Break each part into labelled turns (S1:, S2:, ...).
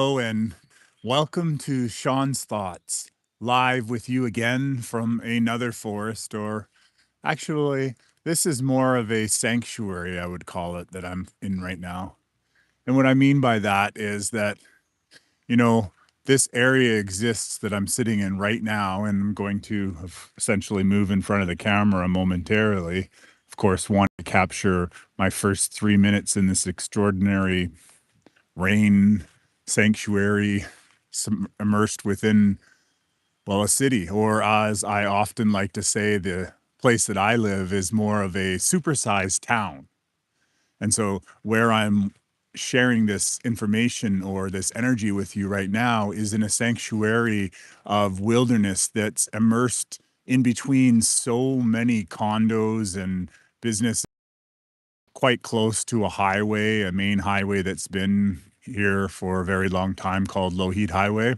S1: Hello and welcome to Sean's Thoughts, live with you again from another forest, or actually, this is more of a sanctuary, I would call it, that I'm in right now. And what I mean by that is that, you know, this area exists that I'm sitting in right now, and I'm going to essentially move in front of the camera momentarily. Of course, want to capture my first 3 minutes in this extraordinary rain sanctuary immersed within, well, a city, or as I often like to say, the place that I live is more of a supersized town. And so, where I'm sharing this information or this energy with you right now is in a sanctuary of wilderness that's immersed in between so many condos and business, quite close to a highway, a main highway that's been here for a very long time called Low Heat Highway.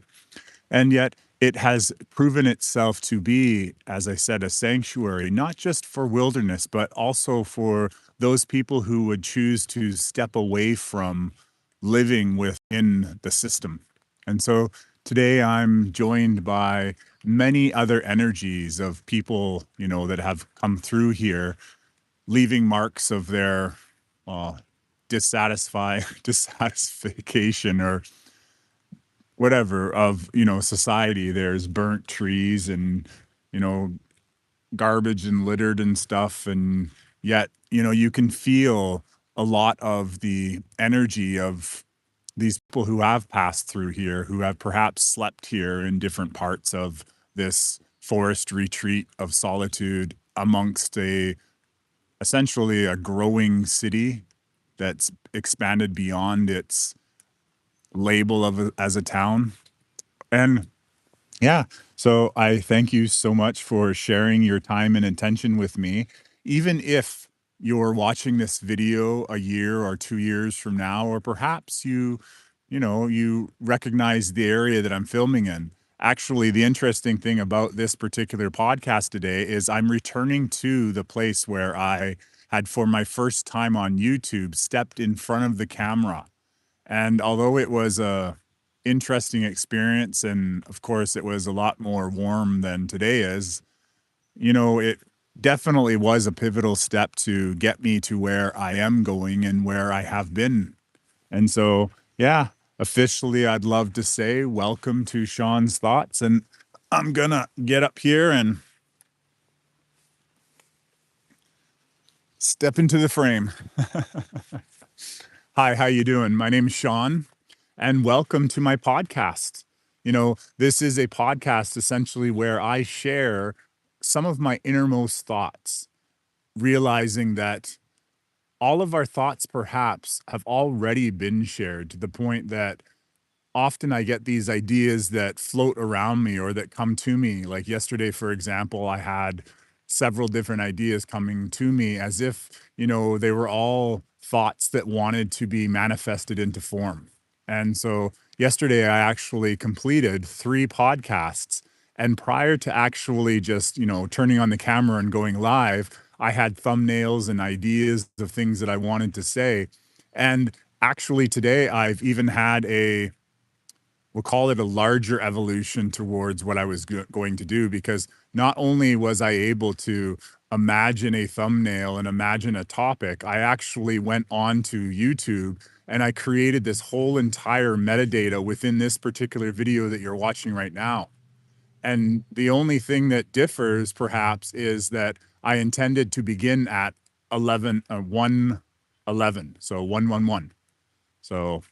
S1: And yet it has proven itself to be, as I said, a sanctuary, not just for wilderness, but also for those people who would choose to step away from living within the system. And so today I'm joined by many other energies of people, that have come through here, leaving marks of their uh, dissatisfaction or whatever of society. There's burnt trees and you know garbage and littered and stuff, and yet you can feel a lot of the energy of these people who have passed through here, who have perhaps slept here in different parts of this forest retreat of solitude amongst a essentially a growing city that's expanded beyond its label of as a town. And yeah, so I thank you so much for sharing your time and attention with me. Even if you're watching this video a year or 2 years from now, or perhaps you recognize the area that I'm filming in. Actually, the interesting thing about this particular podcast today is I'm returning to the place where I had, for my first time on YouTube, stepped in front of the camera. And although it was a interesting experience, and of course it was a lot more warm than today is, it definitely was a pivotal step to get me to where I am going and where I have been. And so, yeah, officially, I'd love to say welcome to Sean's Thoughts. And I'm gonna get up here and step into the frame. Hi, how you doing? My name's Shawn, and welcome to my podcast. This is a podcast essentially where I share some of my innermost thoughts, realizing that all of our thoughts perhaps have already been shared, to the point that often I get these ideas that float around me or that come to me. Like yesterday, for example, I had several different ideas coming to me as if, they were all thoughts that wanted to be manifested into form. And so yesterday, I actually completed 3 podcasts. And prior to actually just, turning on the camera and going live, I had thumbnails and ideas of things that I wanted to say. And actually, today, I've even had we'll call it a larger evolution towards what I was going to do, because not only was I able to imagine a thumbnail and imagine a topic, I actually went on to YouTube and I created this whole entire metadata within this particular video that you're watching right now. And the only thing that differs perhaps is that I intended to begin at 111, so 111. So,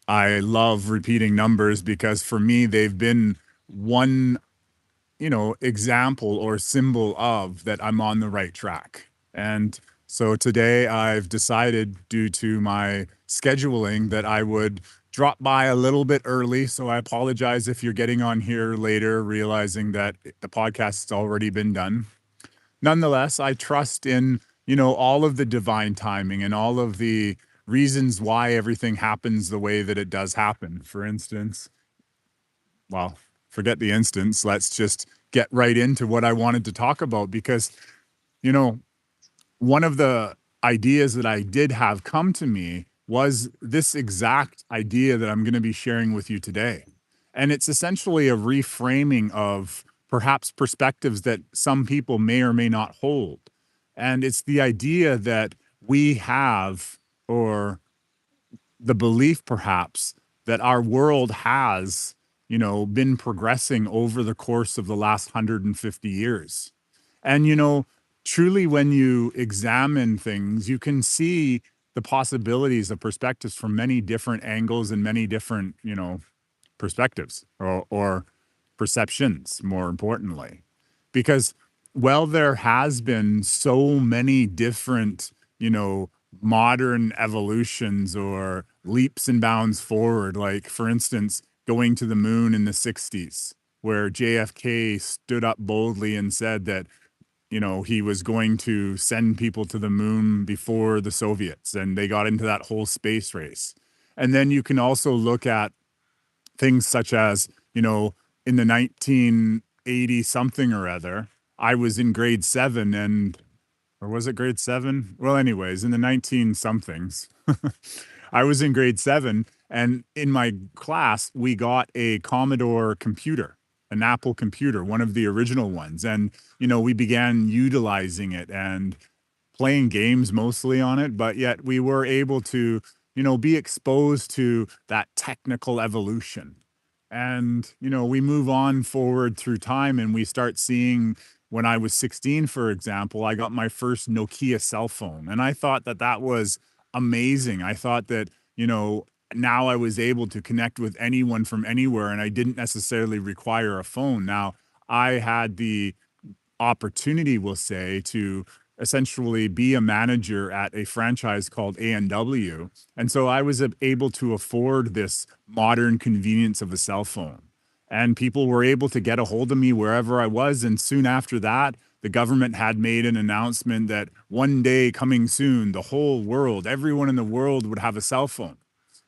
S1: I love repeating numbers because for me, they've been one, example or symbol of that I'm on the right track. And so today I've decided, due to my scheduling, that I would drop by a little bit early. So I apologize if you're getting on here later, realizing that the podcast has already been done. Nonetheless, I trust in, all of the divine timing and all of the reasons why everything happens the way that it does happen. For instance, well, forget the instance. Let's just get right into what I wanted to talk about, because, you know, one of the ideas that I did have come to me was this exact idea that I'm going to be sharing with you today. And it's essentially a reframing of perhaps perspectives that some people may or may not hold. And it's the idea that we have, or the belief perhaps, that our world has, been progressing over the course of the last 150 years. And, truly, when you examine things, you can see the possibilities of perspectives from many different angles and many different, perspectives, or perceptions, more importantly. Because, well, there has been so many different, modern evolutions or leaps and bounds forward. Like, for instance, going to the moon in the 60s, where JFK stood up boldly and said that, he was going to send people to the moon before the Soviets, and they got into that whole space race. And then you can also look at things such as, in the 1980 something or other, I was in grade 7, and or was it grade 7? Well, anyways, in the 19 somethings, I was in grade 7, and in my class, we got a Commodore computer, an Apple computer, one of the original ones, and, we began utilizing it and playing games mostly on it, but yet we were able to, be exposed to that technical evolution. And, we move on forward through time and we start seeing, when I was 16, for example, I got my first Nokia cell phone. And I thought that that was amazing. I thought that, now I was able to connect with anyone from anywhere and I didn't necessarily require a phone. Now, I had the opportunity, we'll say, to essentially be a manager at a franchise called A&W. And so I was able to afford this modern convenience of a cell phone. And people were able to get a hold of me wherever I was. And soon after that, the government had made an announcement that one day coming soon, the whole world, everyone in the world would have a cell phone.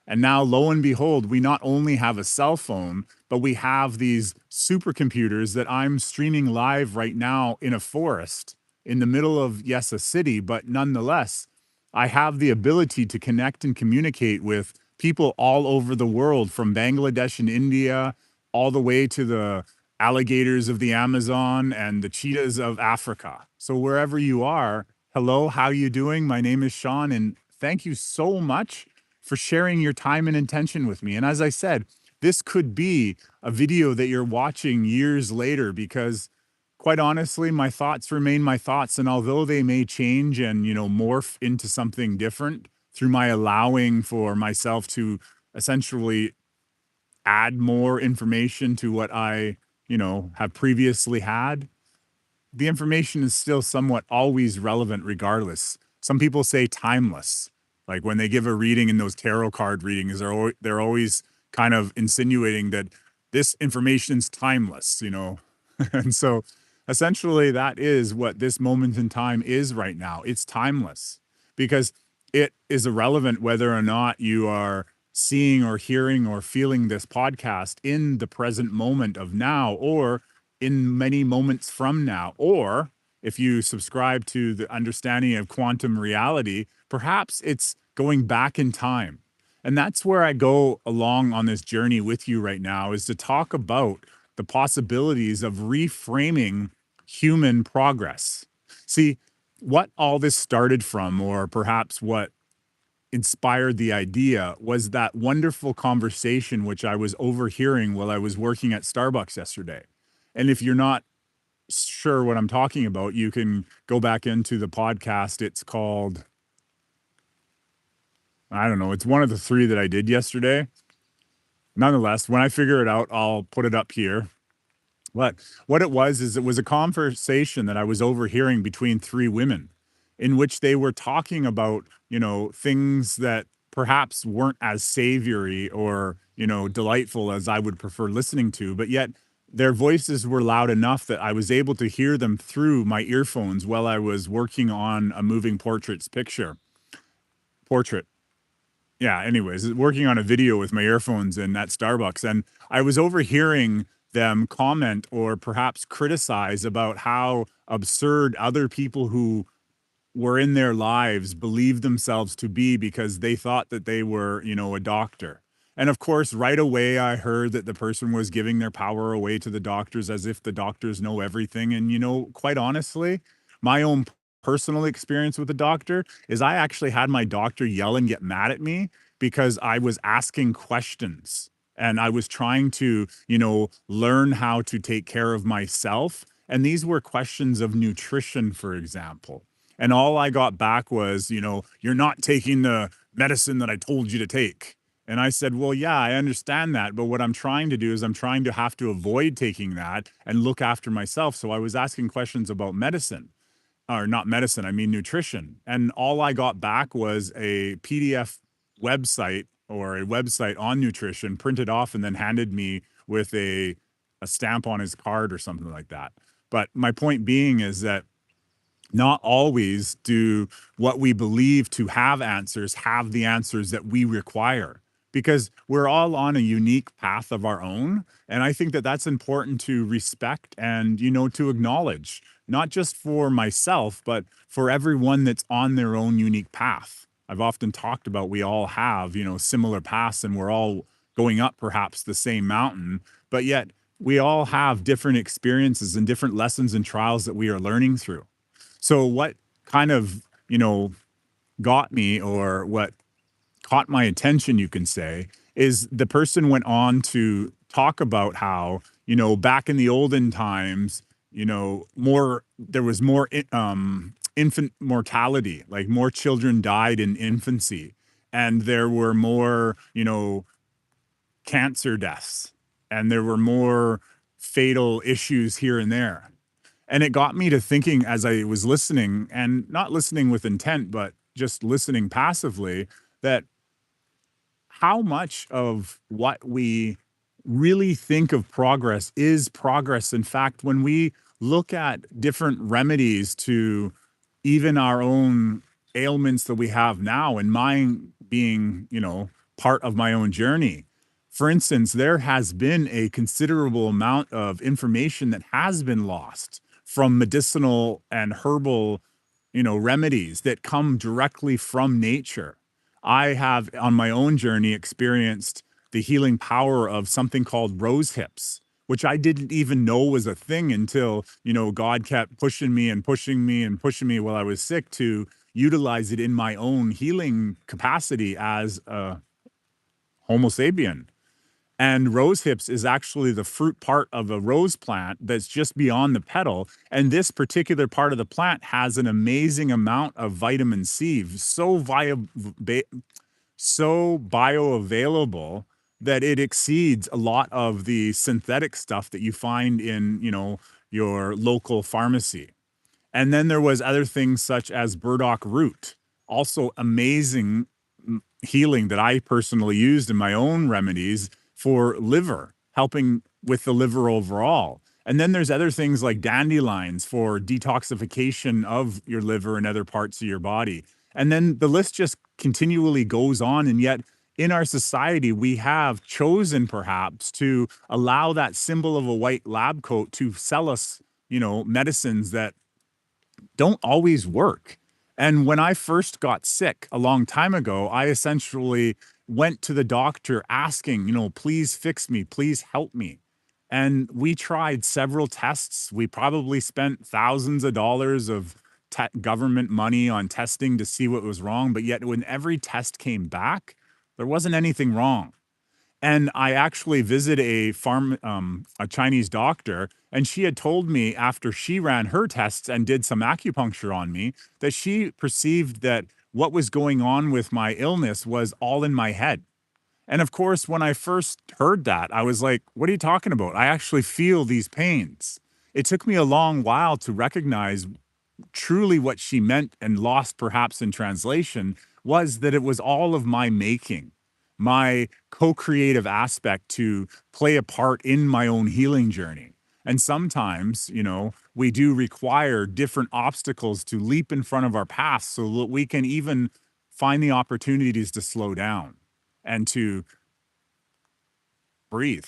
S1: And now, lo and behold, we not only have a cell phone, but we have these supercomputers that I'm streaming live right now in a forest in the middle of, yes, a city, but nonetheless, I have the ability to connect and communicate with people all over the world, from Bangladesh and India all the way to the alligators of the Amazon and the cheetahs of Africa. So wherever you are, hello, how you doing? My name is Shawn, and thank you so much for sharing your time and intention with me. And as I said, this could be a video that you're watching years later, because quite honestly, my thoughts remain my thoughts. And although they may change and, morph into something different through my allowing for myself to essentially add more information to what I, have previously had, the information is still somewhat always relevant regardless. Some people say timeless. Like when they give a reading in those tarot card readings, they're always kind of insinuating that this information's timeless, And so essentially that is what this moment in time is right now. It's timeless because it is irrelevant whether or not you are seeing or hearing or feeling this podcast in the present moment of now, or in many moments from now, or if you subscribe to the understanding of quantum reality, perhaps it's going back in time. And that's where I go along on this journey with you right now, is to talk about the possibilities of reframing human progress. See, what all this started from, or perhaps what inspired the idea, was that wonderful conversation which I was overhearing while I was working at Starbucks yesterday. And if you're not sure what I'm talking about, you can go back into the podcast. It's called, I don't know, it's one of the 3 that I did yesterday. Nonetheless, when I figure it out, I'll put it up here. But what it was is, it was a conversation that I was overhearing between 3 women, in which they were talking about, things that perhaps weren't as savory or, delightful as I would prefer listening to, but yet their voices were loud enough that I was able to hear them through my earphones while I was working on a moving portrait. Yeah, anyways, working on a video with my earphones in at Starbucks, and I was overhearing them comment or perhaps criticize about how absurd other people who were in their lives believed themselves to be because they thought that they were, a doctor. And of course, right away, I heard that the person was giving their power away to the doctors as if the doctors know everything. And, quite honestly, my own personal experience with the doctor is I actually had my doctor yell and get mad at me because I was asking questions and I was trying to, learn how to take care of myself. And these were questions of nutrition, for example. And all I got back was, you're not taking the medicine that I told you to take. And I said, well, yeah, I understand that. But what I'm trying to do is I'm trying to have to avoid taking that and look after myself. So I was asking questions about medicine, or not medicine, I mean nutrition. And all I got back was a PDF website or a website on nutrition printed off and then handed me with a stamp on his card or something like that. But my point being is that not always do what we believe to have the answers that we require, because we're all on a unique path of our own. And I think that that's important to respect and, to acknowledge, not just for myself, but for everyone that's on their own unique path. I've often talked about we all have, similar paths and we're all going up perhaps the same mountain, but yet we all have different experiences and different lessons and trials that we are learning through. So what kind of, got me, or what caught my attention, you can say, is the person went on to talk about how, back in the olden times, more there was more infant mortality, like more children died in infancy, and there were more, cancer deaths, and there were more fatal issues here and there. And it got me to thinking as I was listening, and not listening with intent, but just listening passively, that how much of what we really think of progress is progress. In fact, when we look at different remedies to even our own ailments that we have now, and mine being, part of my own journey. For instance, there has been a considerable amount of information that has been lost from medicinal and herbal, remedies that come directly from nature. I have, on my own journey, experienced the healing power of something called rose hips, which I didn't even know was a thing until, God kept pushing me and pushing me and pushing me while I was sick to utilize it in my own healing capacity as a Homo sapien. And rose hips is actually the fruit part of a rose plant that's just beyond the petal. And this particular part of the plant has an amazing amount of vitamin C, so bioavailable that it exceeds a lot of the synthetic stuff that you find in, your local pharmacy. And then there was other things such as burdock root, also amazing healing that I personally used in my own remedies for liver, helping with the liver overall. And then there's other things like dandelions for detoxification of your liver and other parts of your body. And then the list just continually goes on. And yet, in our society, we have chosen perhaps to allow that symbol of a white lab coat to sell us, medicines that don't always work. And when I first got sick a long time ago, I essentially went to the doctor asking, please fix me, please help me. And we tried several tests. We probably spent thousands of dollars of government money on testing to see what was wrong. But yet, when every test came back, there wasn't anything wrong. And I actually visited a Chinese doctor, and she had told me after she ran her tests and did some acupuncture on me that she perceived that what was going on with my illness was all in my head. And of course, when I first heard that, I was like, what are you talking about? I actually feel these pains. It took me a long while to recognize truly what she meant, and lost perhaps in translation, was that it was all of my making, my co-creative aspect to play a part in my own healing journey. And sometimes, we do require different obstacles to leap in front of our path so that we can even find the opportunities to slow down and to breathe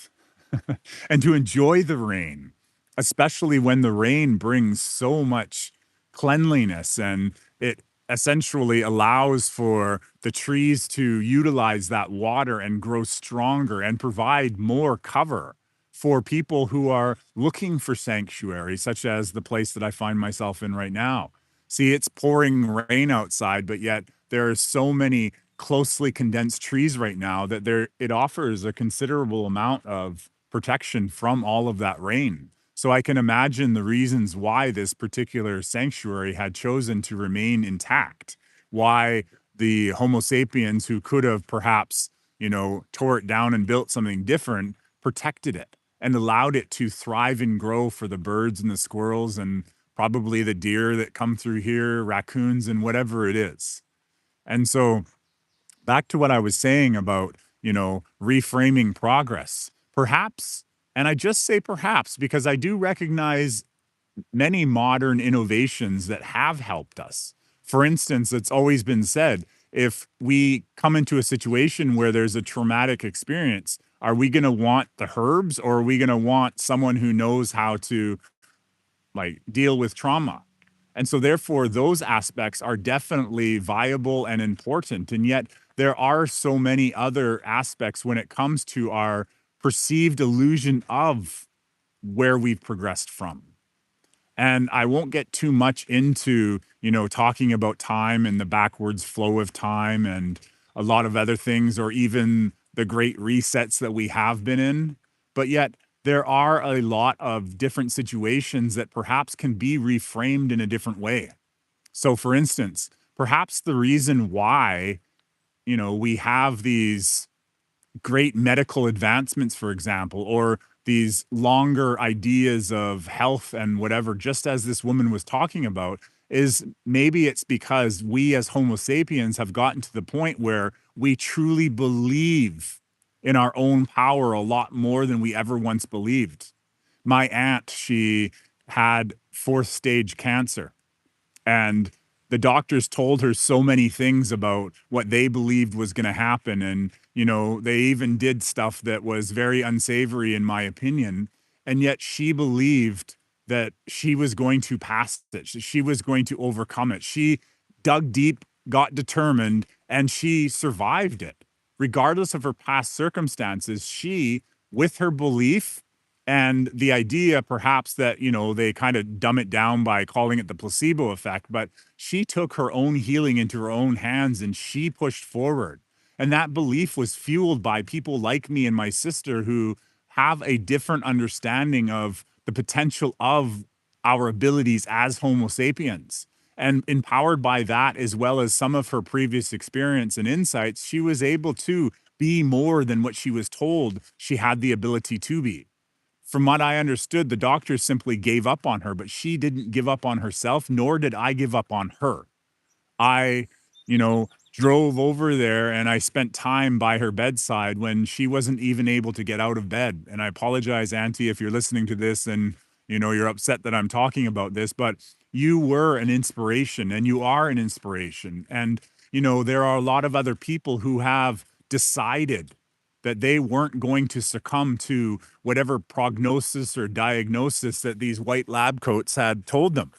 S1: and to enjoy the rain, especially when the rain brings so much cleanliness and it essentially allows for the trees to utilize that water and grow stronger and provide more cover for people who are looking for sanctuary, such as the place that I find myself in right now. See, it's pouring rain outside, but yet there are so many closely condensed trees right now that it offers a considerable amount of protection from all of that rain. So I can imagine the reasons why this particular sanctuary had chosen to remain intact, why the Homo sapiens who could have perhaps, tore it down and built something different, protected it and allowed it to thrive and grow for the birds and the squirrels and probably the deer that come through here, raccoons and whatever it is. And so back to what I was saying about, reframing progress. Perhaps, and I just say perhaps because I do recognize many modern innovations that have helped us. For instance, it's always been said, if we come into a situation where there's a traumatic experience, are we going to want the herbs or are we going to want someone who knows how to like deal with trauma? And so therefore those aspects are definitely viable and important. And yet there are so many other aspects when it comes to our perceived illusion of where we've progressed from. And I won't get too much into, talking about time and the backwards flow of time and a lot of other things, or even the great resets that we have been in. But yet, there are a lot of different situations that perhaps can be reframed in a different way. So, for instance, perhaps the reason why, we have these great medical advancements, for example, or these longer ideas of health and whatever, just as this woman was talking about, is maybe it's because we as Homo sapiens have gotten to the point where we truly believe in our own power a lot more than we ever once believed. My aunt, she had fourth stage cancer. And the doctors told her so many things about what they believed was going to happen. And, they even did stuff that was very unsavory, in my opinion. And yet she believed that she was going to pass it. She was going to overcome it. She dug deep, got determined, and she survived it. Regardless of her past circumstances, she, with her belief and the idea perhaps that, they kind of dumb it down by calling it the placebo effect, but she took her own healing into her own hands and she pushed forward. And that belief was fueled by people like me and my sister who have a different understanding of the potential of our abilities as Homo sapiens. And empowered by that, as well as some of her previous experience and insights, she was able to be more than what she was told she had the ability to be. From what I understood, the doctors simply gave up on her, but she didn't give up on herself, nor did I give up on her. I, drove over there and I spent time by her bedside when she wasn't even able to get out of bed. And I apologize, Auntie, if you're listening to this and, you're upset that I'm talking about this, but you were an inspiration and you are an inspiration. And, there are a lot of other people who have decided that they weren't going to succumb to whatever prognosis or diagnosis that these white lab coats had told them.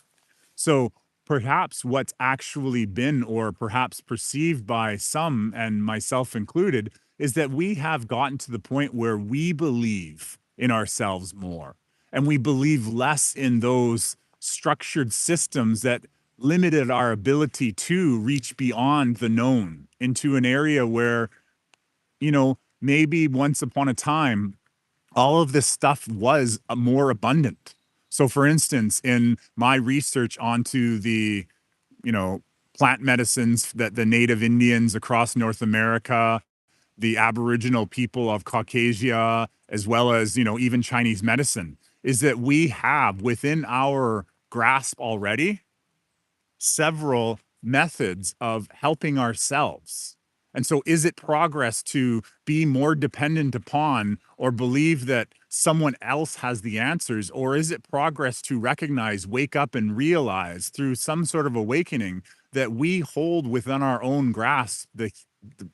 S1: So perhaps what's actually been, or perhaps perceived by some, and myself included, is that we have gotten to the point where we believe in ourselves more and we believe less in those structured systems that limited our ability to reach beyond the known into an area where, maybe once upon a time, all of this stuff was more abundant. So, for instance, in my research onto the, you know, plant medicines that the native Indians across North America, the Aboriginal people of Caucasia, as well as, even Chinese medicine, is that we have within our grasp already several methods of helping ourselves. And so, is it progress to be more dependent upon or believe that someone else has the answers? Or is it progress to recognize, wake up, and realize through some sort of awakening that we hold within our own grasp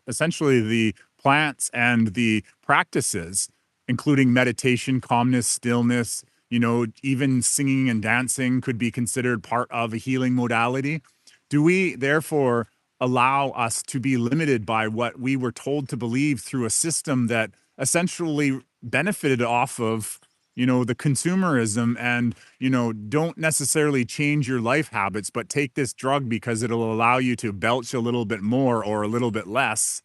S1: essentially the plants and the practices, including meditation, calmness, stillness, even singing and dancing could be considered part of a healing modality, Do we therefore allow us to be limited by what we were told to believe through a system that essentially benefited off of, the consumerism and, don't necessarily change your life habits, but take this drug because it'll allow you to belch a little bit more or a little bit less.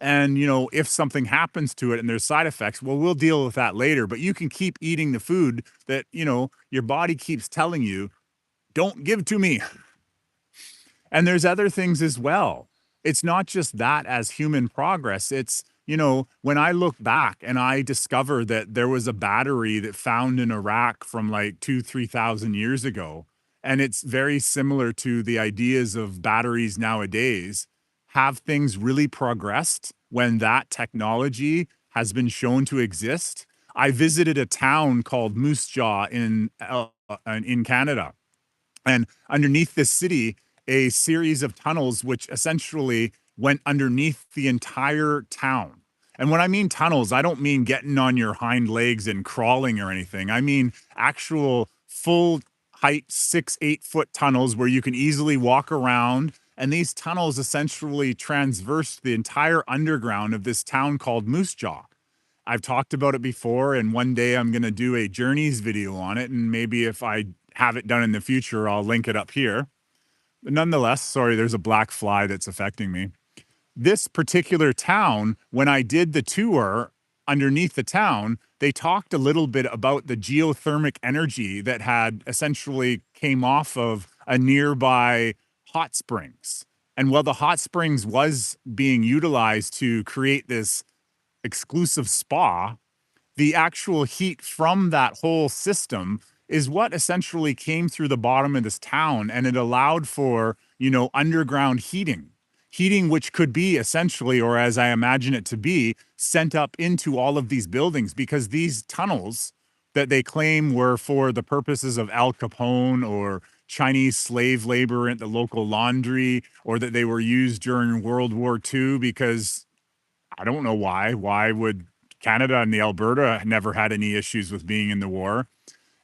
S1: And, if something happens to it and there's side effects, well, we'll deal with that later. But you can keep eating the food that, your body keeps telling you, don't give to me. And there's other things as well. It's not just that as human progress. It's, when I look back and I discover that there was a battery that found in Iraq from like 3,000 years ago, and it's very similar to the ideas of batteries nowadays. Have things really progressed when that technology has been shown to exist? I visited a town called Moose Jaw in Canada, and underneath this city, a series of tunnels which essentially went underneath the entire town. And when I mean tunnels, I don't mean getting on your hind legs and crawling or anything. I mean actual full height 6, 8 foot tunnels where you can easily walk around. And these tunnels essentially traverse the entire underground of this town called Moose Jaw. I've talked about it before, and one day I'm going to do a journeys video on it. And maybe if I have it done in the future, I'll link it up here. But nonetheless, sorry, there's a black fly that's affecting me. This particular town, when I did the tour underneath the town, they talked a little bit about the geothermic energy that had essentially came off of a nearby hot springs. And while the hot springs was being utilized to create this exclusive spa, the actual heat from that whole system is what essentially came through the bottom of this town, and it allowed for, underground heating which could be essentially, or as I imagine it to be, sent up into all of these buildings, because these tunnels that they claim were for the purposes of Al Capone or Chinese slave labor at the local laundry, or that they were used during World War II, because I don't know why. Why would Canada and the Alberta never had any issues with being in the war?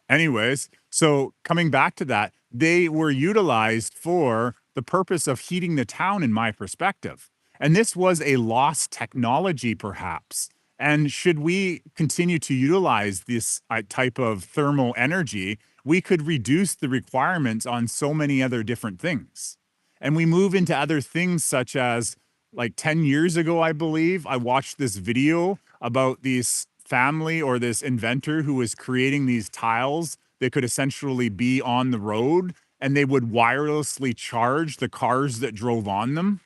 S1: Anyways, so coming back to that, they were utilized for the purpose of heating the town, in my perspective. And this was a lost technology, perhaps. And should we continue to utilize this type of thermal energy, we could reduce the requirements on so many other different things. And we move into other things such as, like 10 years ago, I believe, I watched this video about this family or this inventor who was creating these tiles that could essentially be on the road, and they would wirelessly charge the cars that drove on them.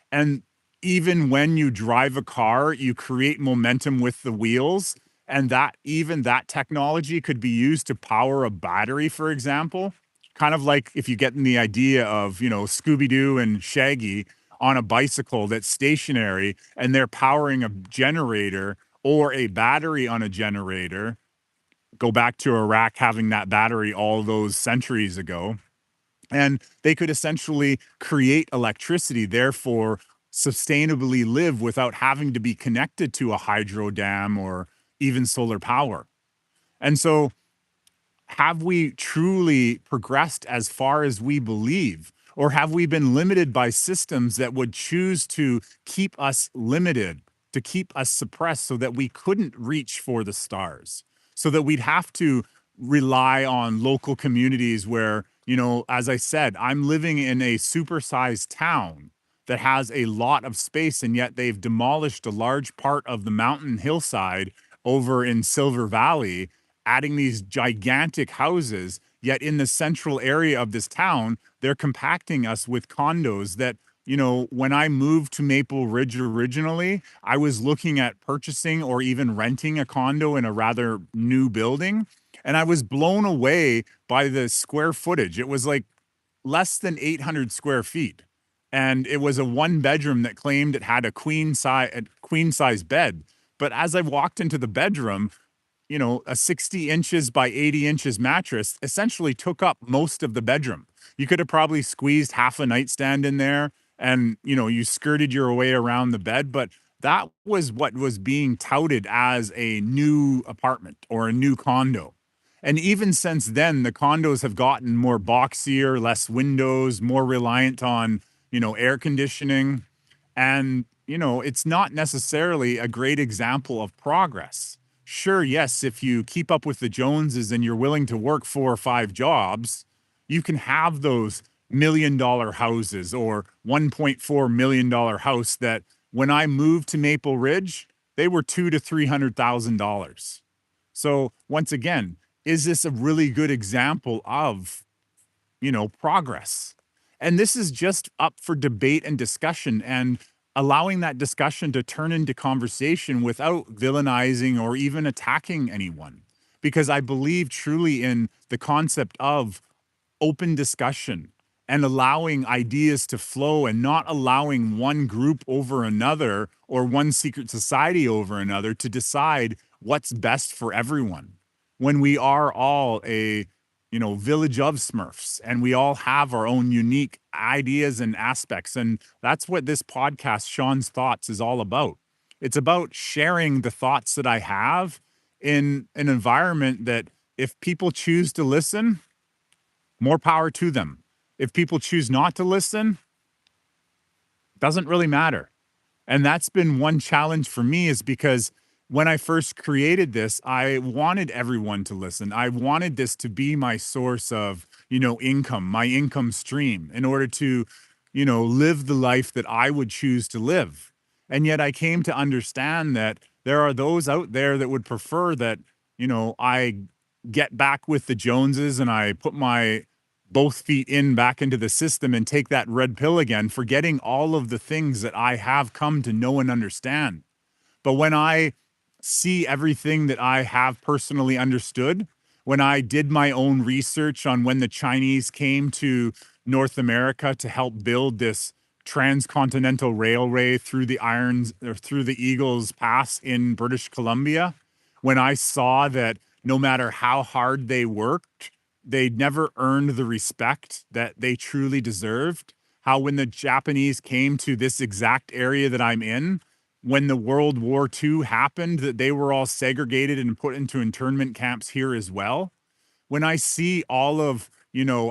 S1: And even when you drive a car, you create momentum with the wheels, and that even that technology could be used to power a battery, for example. Kind of like if you get in the idea of, Scooby Doo and Shaggy on a bicycle that's stationary and they're powering a generator or a battery on a generator. Go back to Iraq having that battery all those centuries ago, and they could essentially create electricity, therefore sustainably live without having to be connected to a hydro dam or even solar power. And so, have we truly progressed as far as we believe? Or have we been limited by systems that would choose to keep us limited, to keep us suppressed so that we couldn't reach for the stars? So that we'd have to rely on local communities where, as I said, I'm living in a supersized town that has a lot of space, and yet they've demolished a large part of the mountain hillside over in Silver Valley, adding these gigantic houses. Yet in the central area of this town, they're compacting us with condos that, when I moved to Maple Ridge originally, I was looking at purchasing or even renting a condo in a rather new building. And I was blown away by the square footage. It was like less than 800 square feet. And it was a one bedroom that claimed it had a queen size bed. But as I walked into the bedroom, a 60 inches by 80 inches mattress essentially took up most of the bedroom. You could have probably squeezed half a nightstand in there, and, you skirted your way around the bed, but that was what was being touted as a new apartment or a new condo. And even since then, the condos have gotten more boxier, less windows, more reliant on, air conditioning. And, it's not necessarily a great example of progress. Sure, yes, if you keep up with the Joneses and you're willing to work 4 or 5 jobs, you can have those $1 million houses or $1.4 million house that when I moved to Maple Ridge, they were $200,000 to $300,000. So once again, is this a really good example of, progress? And this is just up for debate and discussion and allowing that discussion to turn into conversation without villainizing or even attacking anyone. Because I believe truly in the concept of open discussion and allowing ideas to flow and not allowing one group over another or one secret society over another to decide what's best for everyone when we are all a village of smurfs and we all have our own unique ideas and aspects. And that's what this podcast Sean's Thoughts is all about. It's about sharing the thoughts that I have in an environment that if people choose to listen, more power to them. If people choose not to listen, doesn't really matter. And that's been one challenge for me is because when I first created this, I wanted everyone to listen. I wanted this to be my source of, income, my income stream in order to, live the life that I would choose to live. And yet I came to understand that there are those out there that would prefer that, I get back with the Joneses and I put my both feet in back into the system and take that red pill again, forgetting all of the things that I have come to know and understand. But when I see everything that I have personally understood, when I did my own research on when the Chinese came to North America to help build this transcontinental railway through the Irons or through the Eagles Pass in British Columbia, when I saw that no matter how hard they worked, they never earned the respect that they truly deserved. How when the Japanese came to this exact area that I'm in, when the World War II happened, that they were all segregated and put into internment camps here as well. When I see all of,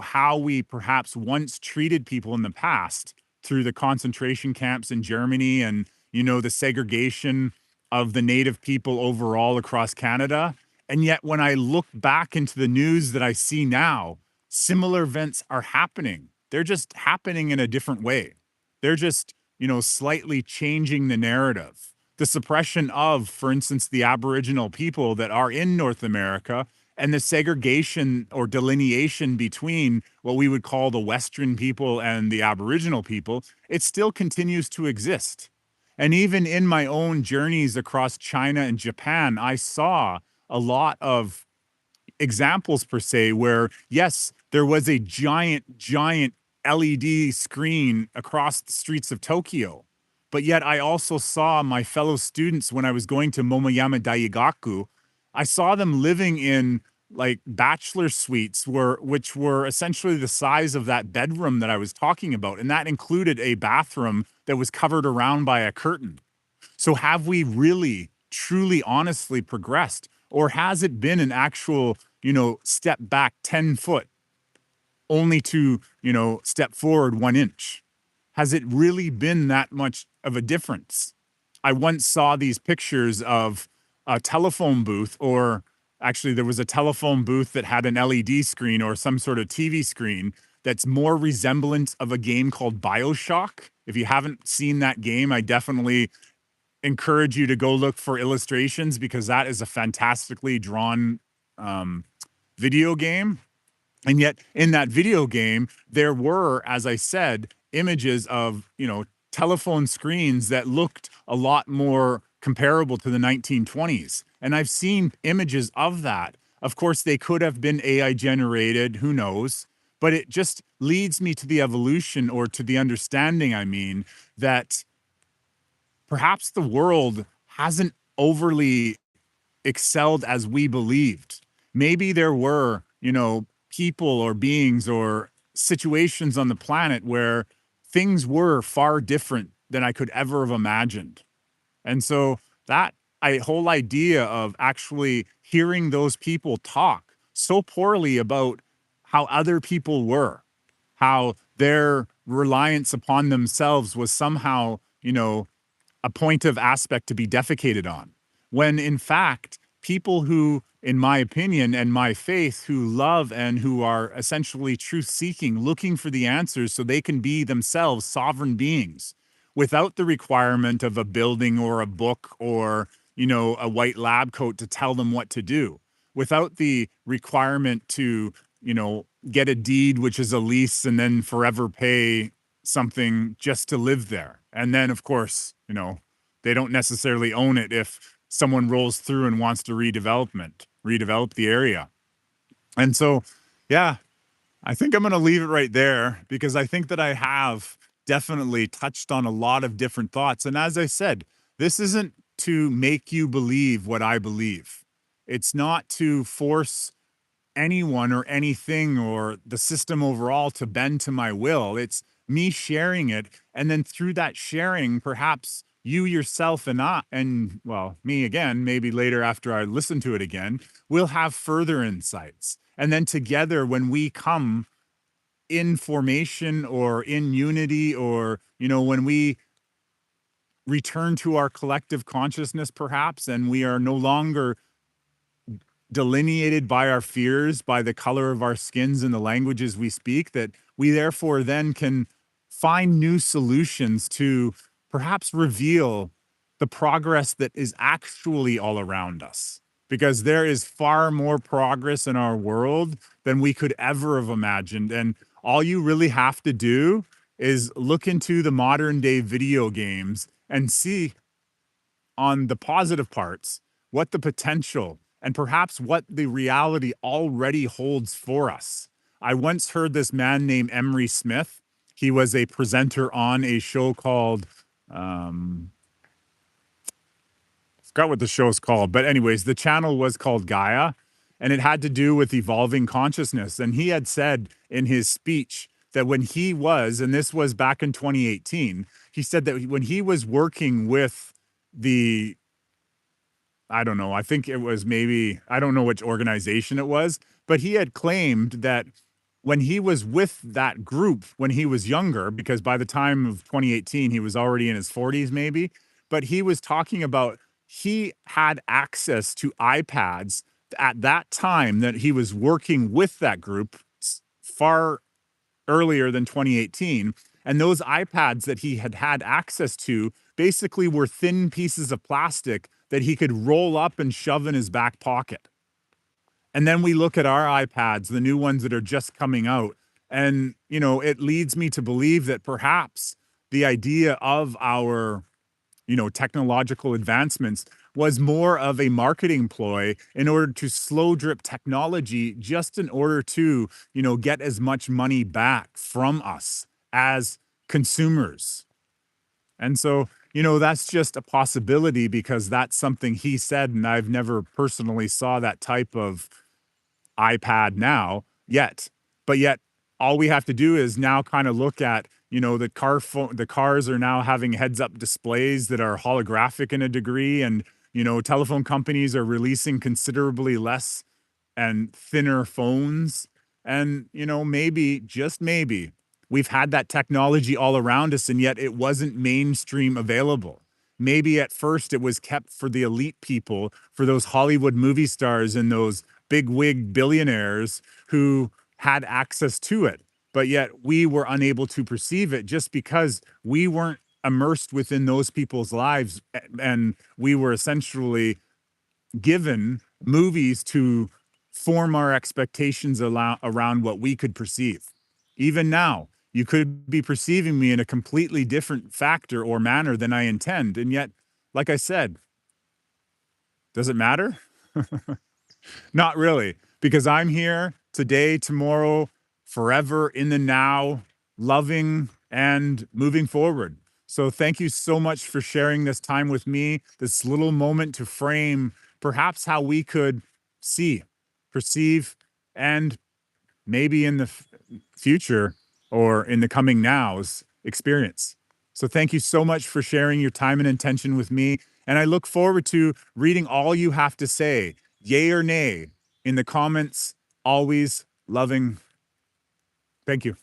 S1: how we perhaps once treated people in the past through the concentration camps in Germany and, the segregation of the native people overall across Canada. And yet when I look back into the news that I see now, similar events are happening. They're just happening in a different way. They're just, slightly changing the narrative. The suppression of, for instance, the Aboriginal people that are in North America and the segregation or delineation between what we would call the Western people and the Aboriginal people, it still continues to exist. And even in my own journeys across China and Japan, I saw a lot of examples per se where yes, there was a giant LED screen across the streets of Tokyo, but yet I also saw my fellow students when I was going to Momoyama Daigaku. I saw them living in like bachelor suites which were essentially the size of that bedroom that I was talking about, and that included a bathroom that was covered around by a curtain. So have we really, truly, honestly progressed? Or has it been an actual, step back 10 foot only to, step forward 1 inch? Has it really been that much of a difference? I once saw these pictures of a telephone booth, or actually, there was a telephone booth that had an LED screen or some sort of TV screen that's more resemblant of a game called BioShock. If you haven't seen that game, I definitely encourage you to go look for illustrations because that is a fantastically drawn um, video game. And yet, in that video game, there were, as I said, images of, telephone screens that looked a lot more comparable to the 1920s. And I've seen images of that. Of course, they could have been AI generated, who knows? But it just leads me to the evolution or to the understanding, I mean, that perhaps the world hasn't overly excelled as we believed. Maybe there were, people or beings or situations on the planet where things were far different than I could ever have imagined. And so that whole idea of actually hearing those people talk, so poorly about how other people were, how their reliance upon themselves was somehow, a point of aspect to be defecated on. When in fact, people who, in my opinion and my faith, who love and who are essentially truth seeking, looking for the answers so they can be themselves sovereign beings without the requirement of a building or a book or, a white lab coat to tell them what to do, without the requirement to, get a deed, which is a lease, and then forever pay something just to live there. And then, of course, they don't necessarily own it if someone rolls through and wants to redevelop the area. And so, yeah, I think I'm going to leave it right there because I think that I have definitely touched on a lot of different thoughts. And as I said, this isn't to make you believe what I believe. It's not to force anyone or anything or the system overall to bend to my will. It's me sharing it. And then through that sharing, perhaps you yourself and I, and well, me again, maybe later after I listen to it again, will have further insights. And then together, when we come in formation or in unity, or, when we return to our collective consciousness, perhaps, and we are no longer delineated by our fears, by the color of our skins and the languages we speak, that we therefore then can find new solutions to perhaps reveal the progress that is actually all around us. Because there is far more progress in our world than we could ever have imagined. And all you really have to do is look into the modern day video games and see on the positive parts, what the potential and perhaps what the reality already holds for us. I once heard this man named Emery Smith. He was a presenter on a show called, forgot what the show's called, but anyways, the channel was called Gaia, and it had to do with evolving consciousness. And he had said in his speech that when he was, and this was back in 2018, he said that when he was working with the, I don't know, I think it was maybe, I don't know which organization it was, but he had claimed that when he was with that group when he was younger, because by the time of 2018, he was already in his 40s, maybe, but he was talking about he had access to iPads at that time that he was working with that group far earlier than 2018. And those iPads that he had had access to basically were thin pieces of plastic that he could roll up and shove in his back pocket. And then we look at our iPads, the new ones that are just coming out, and it leads me to believe that perhaps the idea of our technological advancements was more of a marketing ploy in order to slow drip technology just in order to, get as much money back from us as consumers. And so, that's just a possibility because that's something he said, and I've never personally saw that type of iPad now yet. But yet, all we have to do is now kind of look at, the cars are now having heads up displays that are holographic in a degree, and telephone companies are releasing considerably less and thinner phones. And, maybe, just maybe, we've had that technology all around us, and yet it wasn't mainstream available. Maybe at first it was kept for the elite people, for those Hollywood movie stars and those big wig billionaires who had access to it. But yet we were unable to perceive it just because we weren't immersed within those people's lives. And we were essentially given movies to form our expectations around what we could perceive. Even now, you could be perceiving me in a completely different factor or manner than I intend. And yet, like I said, does it matter? Not really, because I'm here today, tomorrow, forever, in the now, loving and moving forward. So thank you so much for sharing this time with me, this little moment to frame perhaps how we could see, perceive, and maybe in the future or in the coming nows experience. So thank you so much for sharing your time and intention with me. And I look forward to reading all you have to say, yay or nay, in the comments always loving. Thank you.